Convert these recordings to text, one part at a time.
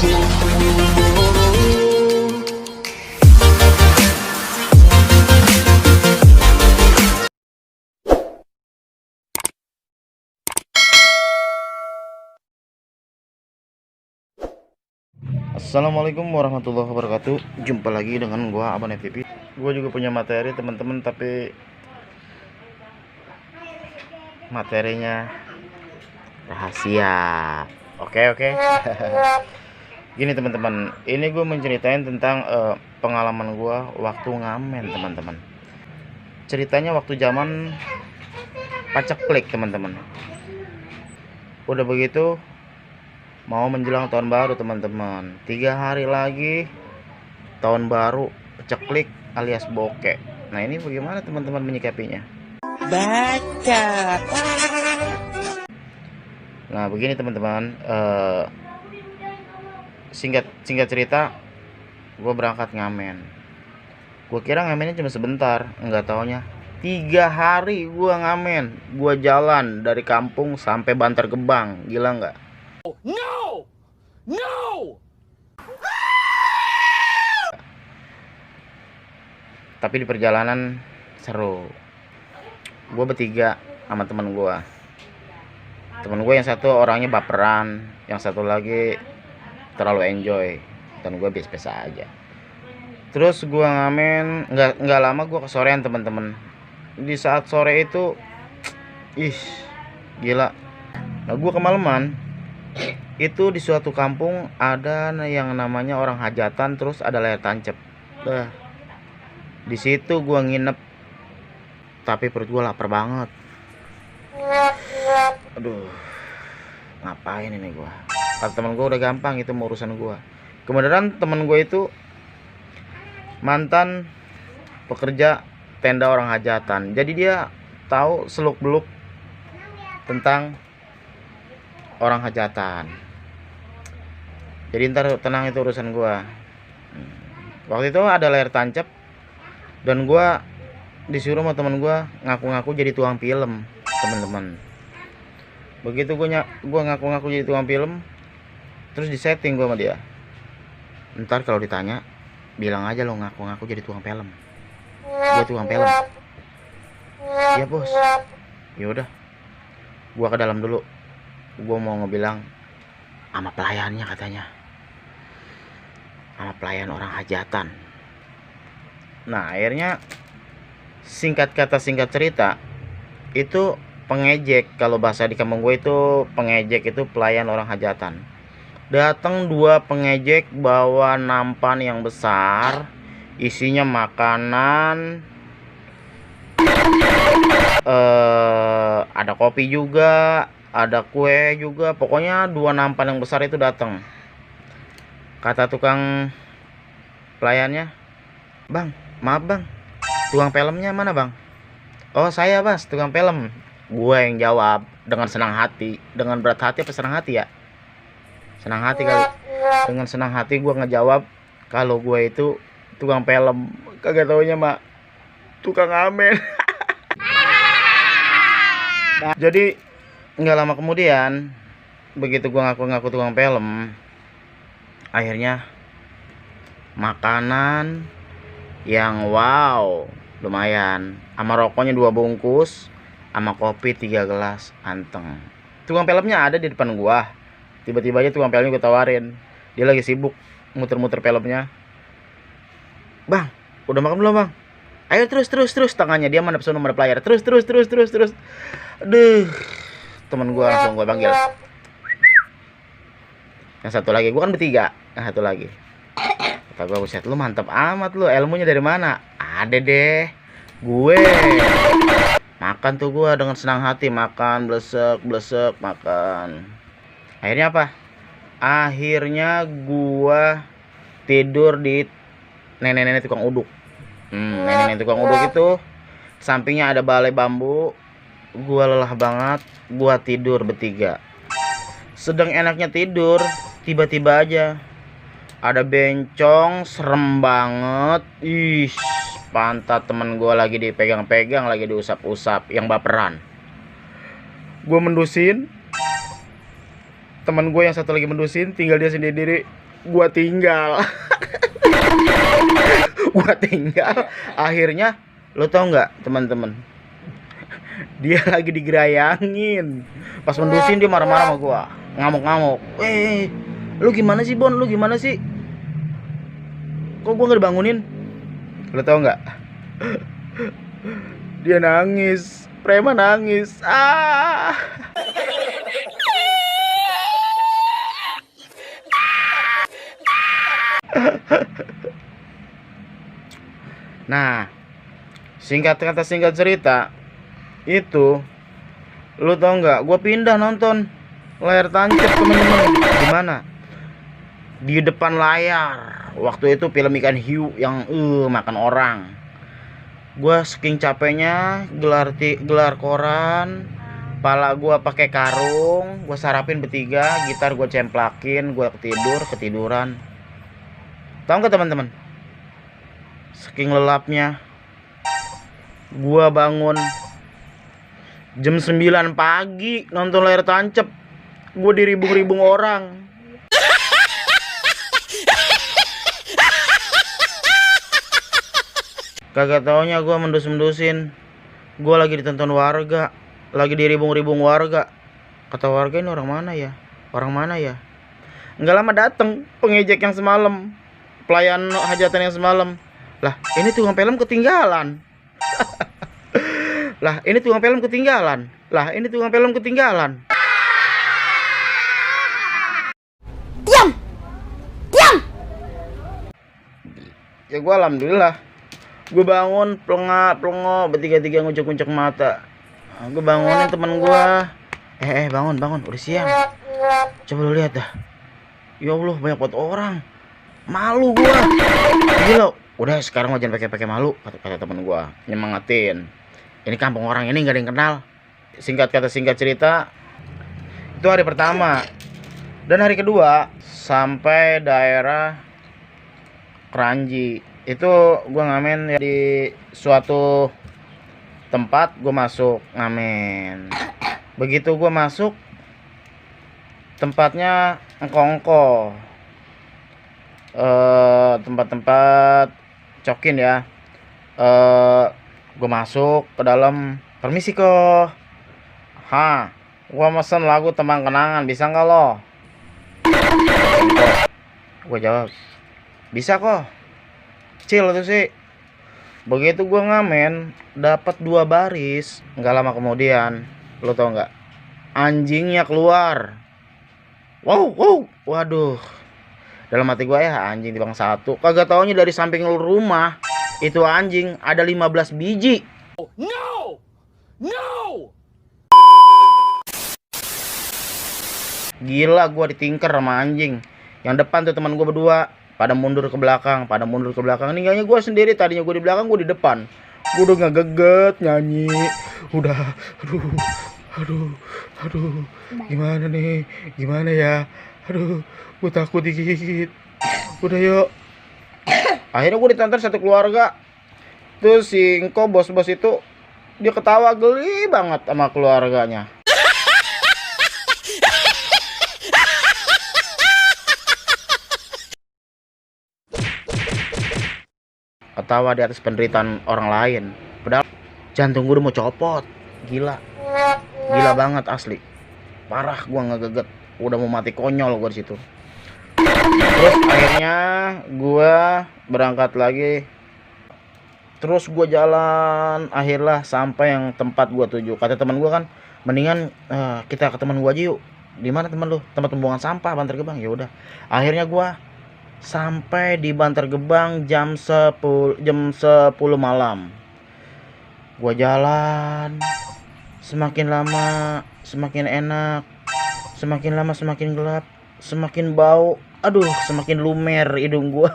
Assalamualaikum warahmatullahi wabarakatuh. Jumpa lagi dengan gua Abang FVP. Gua juga punya materi teman-teman, tapi materinya rahasia. Oke. Gini teman-teman, ini gue menceritain tentang pengalaman gua waktu ngamen teman-teman. Ceritanya waktu zaman paceklik teman-teman. Udah begitu mau menjelang tahun baru teman-teman, 3 hari lagi tahun baru, peceklik alias bokek. Nah ini bagaimana teman-teman menyikapinya? Baca. Nah begini teman-teman, singkat cerita, gue berangkat ngamen. Gue kira ngamennya cuma sebentar, nggak taunya 3 hari gue ngamen. Gue jalan dari kampung sampai Bantar Gebang, gila nggak? No. Tapi di perjalanan seru. Gue bertiga sama temen gue. Temen gue yang satu orangnya baperan, yang satu lagi terlalu enjoy, dan gue biasa-biasa aja. Terus gue ngamen, nggak lama gue kesorean teman-teman. Di saat sore itu, gila. Nah gue kemalaman. Itu di suatu kampung ada yang namanya orang hajatan, terus ada layar tancap. Di situ gua nginep, tapi perut gua lapar banget. Aduh, ngapain ini gua? Kata temen gua udah gampang, itu mau urusan gua. Kemudian temen gua itu mantan pekerja tenda orang hajatan, jadi dia tahu seluk-beluk tentang orang hajatan. Jadi ntar tenang, itu urusan gua. Waktu itu ada layar tancap dan gua disuruh sama teman gua ngaku-ngaku jadi tukang film teman-teman. Begitu gua ngaku-ngaku jadi tukang film, terus disetting gua sama dia. Ntar kalau ditanya bilang aja lo ngaku-ngaku jadi tukang film. Gua tukang film. Iya bos. Ya udah, gua ke dalam dulu. Gue mau ngebilang sama pelayannya, katanya sama pelayan orang hajatan. Nah akhirnya singkat kata singkat cerita, itu pengejek, kalau bahasa di kampung gue itu pengejek, itu pelayan orang hajatan. Datang 2 pengejek bawa nampan yang besar, isinya makanan, ada kopi juga, ada kue juga, pokoknya 2 nampan yang besar itu datang. Kata tukang pelayannya, "Bang, maaf bang, tukang filmnya mana bang?" "Oh saya mas, tukang film." Gue yang jawab dengan senang hati, dengan berat hati apa senang hati ya? Senang hati kali. Dengan senang hati gue ngejawab kalau gue itu tukang film. Kagak taunya mak tukang amen. Nah, jadi nggak lama kemudian, begitu gua ngaku-ngaku tukang film, akhirnya makanan yang wow lumayan, sama rokoknya 2 bungkus, sama kopi 3 gelas anteng. Tukang filmnya ada di depan gua. Tiba-tiba aja tukang filmnya gua tawarin, dia lagi sibuk muter-muter filmnya. "Bang, udah makan belum bang? Ayo terus." Tangannya dia mana pesona mana player, terus. Aduh, temen gue langsung gue panggil. Yang satu lagi, gue kan bertiga, yang satu lagi. Kata gue, "Buset, lu mantap amat lu, ilmunya dari mana?" "Ada deh, gue." Makan tuh gue dengan senang hati, makan blesek makan. Akhirnya apa? Akhirnya gue tidur di nenek-nenek tukang uduk. Nenek-nenek tukang uduk itu sampingnya ada balai bambu. Gua lelah banget, gua tidur bertiga. Sedang enaknya tidur, tiba-tiba aja ada bencong, serem banget. Pantat temen gua lagi dipegang-pegang, lagi diusap-usap, yang baperan. Gua mendusin, temen gue yang satu lagi mendusin, tinggal dia sendiri. Gua tinggal. Gua tinggal. Akhirnya lo tau nggak teman-teman, dia lagi digerayangin. Pas mendusin dia marah-marah sama gua, ngamuk-ngamuk. Lu gimana sih Bon, lu gimana sih, kok gua nggak dibangunin? Lo tau nggak, dia nangis, preman nangis. Nah, singkat cerita itu, lu tau nggak, gue pindah nonton layar tancap teman-teman. Di mana? Di depan layar. Waktu itu film ikan hiu yang makan orang. Gue saking capeknya gelar koran, pala gue pakai karung, gue sarapin bertiga, gitar gue cemplakin, gue ketiduran. Tahu nggak teman-teman? Saking lelapnya, gue bangun jam 9 pagi nonton layar tancap. Gue diribung-ribung orang. Kagak taunya gue mendus-mendusin. Gue lagi ditonton warga, lagi diribung-ribung warga. Kata warga, ini orang mana ya? Orang mana ya? Nggak lama dateng pengejek yang semalam, pelayan hajatan yang semalam. Lah, ini tukang film ketinggalan. Lah, ini tukang film ketinggalan. Diam. Ya gue alhamdulillah. Gue bangun pelongo bertiga-tiga ngucek-ngucek mata. Gue bangunin teman gue. Bangun, udah siang. Coba lu lihat dah. Ya Allah, banyak banget orang. Malu gue. Gila. Udah sekarang jangan pakai malu, kata temen gue nyemangatin. Ini kampung orang ini nggak ada yang kenal. Singkat cerita, itu hari pertama dan hari kedua sampai daerah Kranji. Itu gue ngamen di suatu tempat, gue masuk ngamen. Begitu gue masuk, tempatnya engko-engko, tempat-tempat cokin ya. Gue masuk ke dalam, permisi kok. Gue mesen lagu Tembang Kenangan, bisa nggak lo? Gue jawab, bisa kok. Kecil tuh sih. Begitu gue ngamen, dapat 2 baris. Nggak lama kemudian, lo tau nggak? Anjingnya keluar. Wow, waduh. Dalam hati gue, ya anjing di bang satu. Kagak taunya dari samping rumah itu anjing ada 15 biji. No. Gila, gue ditingker sama anjing. Yang depan tuh teman gue berdua pada mundur ke belakang. Ninggalnya gue sendiri. Tadinya gue di belakang, gue di depan. Gue udah ngegeget nyanyi. Udah, aduh. Gimana ya? Aduh, gue takut dikit. Udah yuk. Akhirnya gue ditonton satu keluarga. Terus si Engko bos itu, dia ketawa geli banget sama keluarganya. Ketawa di atas penderitaan orang lain. Padahal jantung gue udah mau copot. Gila banget asli. Parah, gue ngegeget. Udah mau mati konyol gue di situ. Terus akhirnya gue berangkat lagi. Terus gue jalan, akhirnya sampai yang tempat gue tuju. Kata teman gue kan, mendingan kita ke teman gue aja yuk. Di mana teman lu? Tempat pembuangan sampah Bantar Gebang. Ya udah. Akhirnya gue sampai di Bantar Gebang jam 10 malam. Gue jalan, semakin lama semakin enak, semakin lama semakin gelap, semakin bau. Aduh, semakin lumer hidung gua.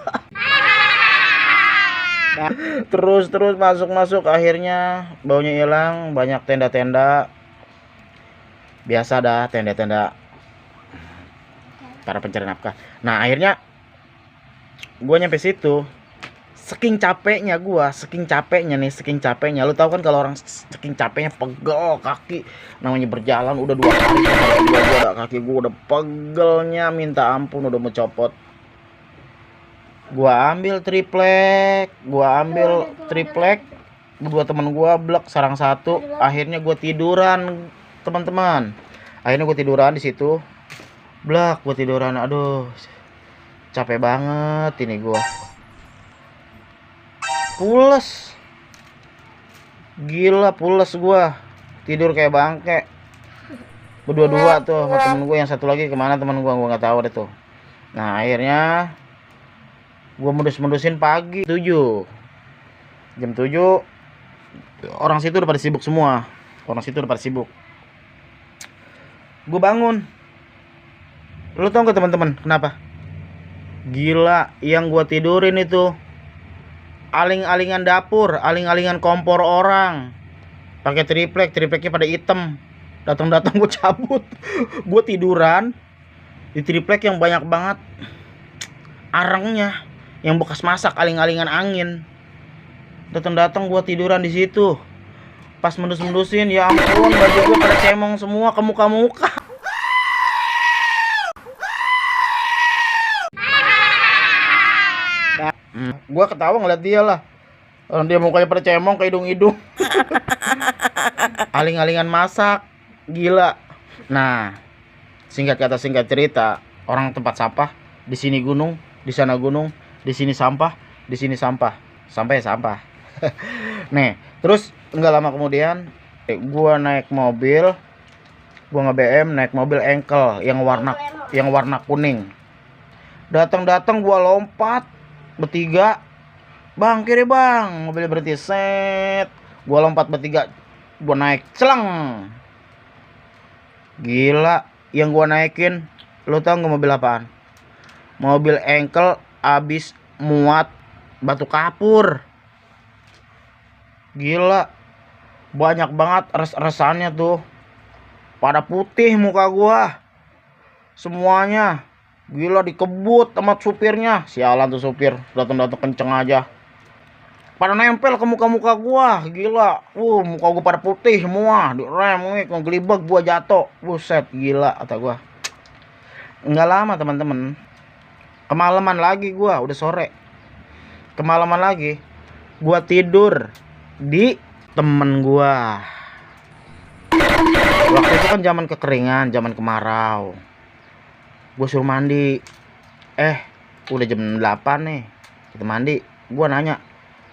Nah, terus masuk, akhirnya baunya hilang. Banyak tenda-tenda, biasa dah, tenda-tenda para pencari nafkah. Nah, akhirnya gua nyampe situ. Saking capeknya, lu tahu kan kalau orang saking capeknya pegel kaki, namanya berjalan udah 2 hari kaki gua udah pegelnya minta ampun, udah mau copot. Gua ambil triplek, berdua temen gua blek sarang satu. Akhirnya gua tiduran, teman-teman. Akhirnya gua tiduran di situ. Blek, gua tiduran. Aduh, capek banget ini gua. Pules. Gila, pules gua. Tidur kayak bangke. Berdua-dua tuh sama temen gue, yang satu lagi kemana temen gue nggak tahu deh tuh. Nah akhirnya gue modus-modusin pagi jam 7 orang situ udah pada sibuk semua. Gue bangun. Lu tau gak teman-teman kenapa? Gila, yang gue tidurin itu aling-alingan dapur, aling-alingan kompor orang, pakai tripleknya pada hitam. Datang gue cabut. Gue tiduran di triplek yang banyak banget arangnya, yang bekas masak, aling-alingan angin. Datang gue tiduran di situ. Pas mendus-mendusin, ya ampun, baju gue pada cemong semua ke muka-muka. Gue ketawa ngeliat dia lah. Orang dia mukanya pada cemong ke hidung-hidung. Aling-alingan masak. Gila. Nah, singkat kata singkat cerita, orang tempat sampah, di sini gunung, di sana gunung, di sini sampah, di sini sampah. Sampai sampah. Nih, terus enggak lama kemudian gua naik mobil, gua nge-BM naik mobil engkel yang warna kuning. Datang gua lompat bertiga. Bang, kiri bang, mobilnya berhenti, set. Gua lompat bertiga, gua naik, celeng. Gila, yang gua naikin, lo tau gak mobil apaan? Mobil engkel abis muat batu kapur. Gila, banyak banget res-resannya tuh. Pada putih muka gua semuanya. Gila, dikebut sama supirnya. Sialan tuh supir, datang kenceng aja. Pada nempel ke muka gua. Gila, muka gua pada putih semua. Direm, ngelibeg gua jatuh. Buset, gila kata gua. Enggak lama teman-teman, kemalaman lagi gua, udah sore. Kemalaman lagi gua tidur di temen gua. Waktu itu kan zaman kekeringan, zaman kemarau. Gua suruh mandi. Udah jam 8 nih. Kita mandi. Gua nanya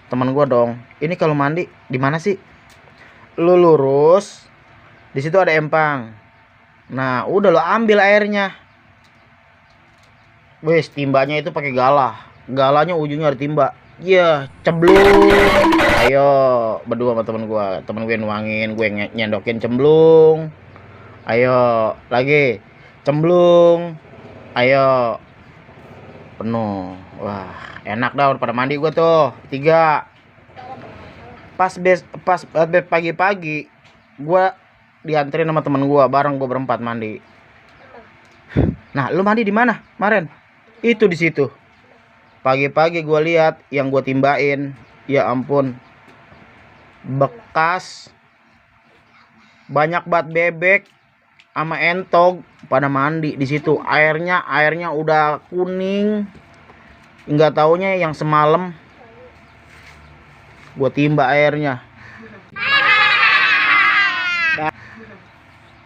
teman gua dong, ini kalau mandi di mana sih? Lu lurus, di situ ada empang. Nah, udah lo ambil airnya. Wes, timbanya itu pakai galah. Galanya ujungnya ada timba. Iya, cemblung. Ayo, berdua sama temen gue nuangin, gue nyendokin cemblung. Ayo, lagi cemblung. Ayo, penuh. Wah, enak dah pada mandi gue tuh 3. Pas pagi-pagi gue dianterin sama temen gue, bareng gue berempat mandi. Nah, lu mandi di mana kemarin? Itu di situ. Pagi-pagi gue lihat yang gue timbain, ya ampun, bekas banyak banget bebek sama entog pada mandi di situ. Airnya udah kuning. Nggak taunya yang semalam gue timba airnya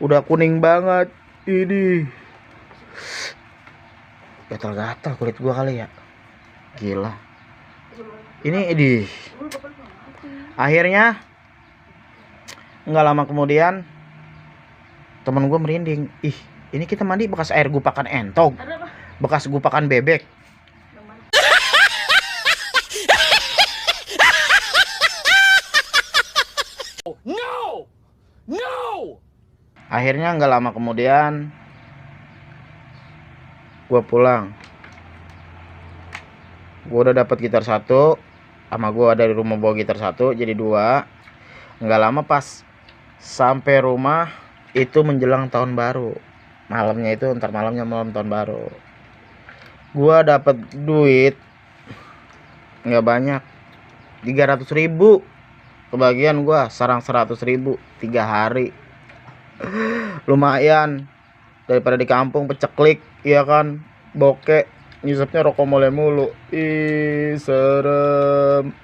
udah kuning banget. Ini gatal-gatal kulit gue kali ya. Gila. Ini akhirnya nggak lama kemudian temen gue merinding. Ini kita mandi bekas air gupakan entog, bekas gupakan bebek. No. Akhirnya nggak lama kemudian gue pulang. Gue udah dapat gitar 1, sama gue ada di rumah bawa gitar 1, jadi 2. Nggak lama pas sampai rumah itu menjelang tahun baru. Malamnya itu, malam tahun baru. Gue dapat duit nggak banyak, 300.000. Kebagian gua sarang 100.000 3 hari. Lumayan daripada di kampung peceklik, iya kan, bokek. ngisepnya rokok mulai mulu. Ih, serem.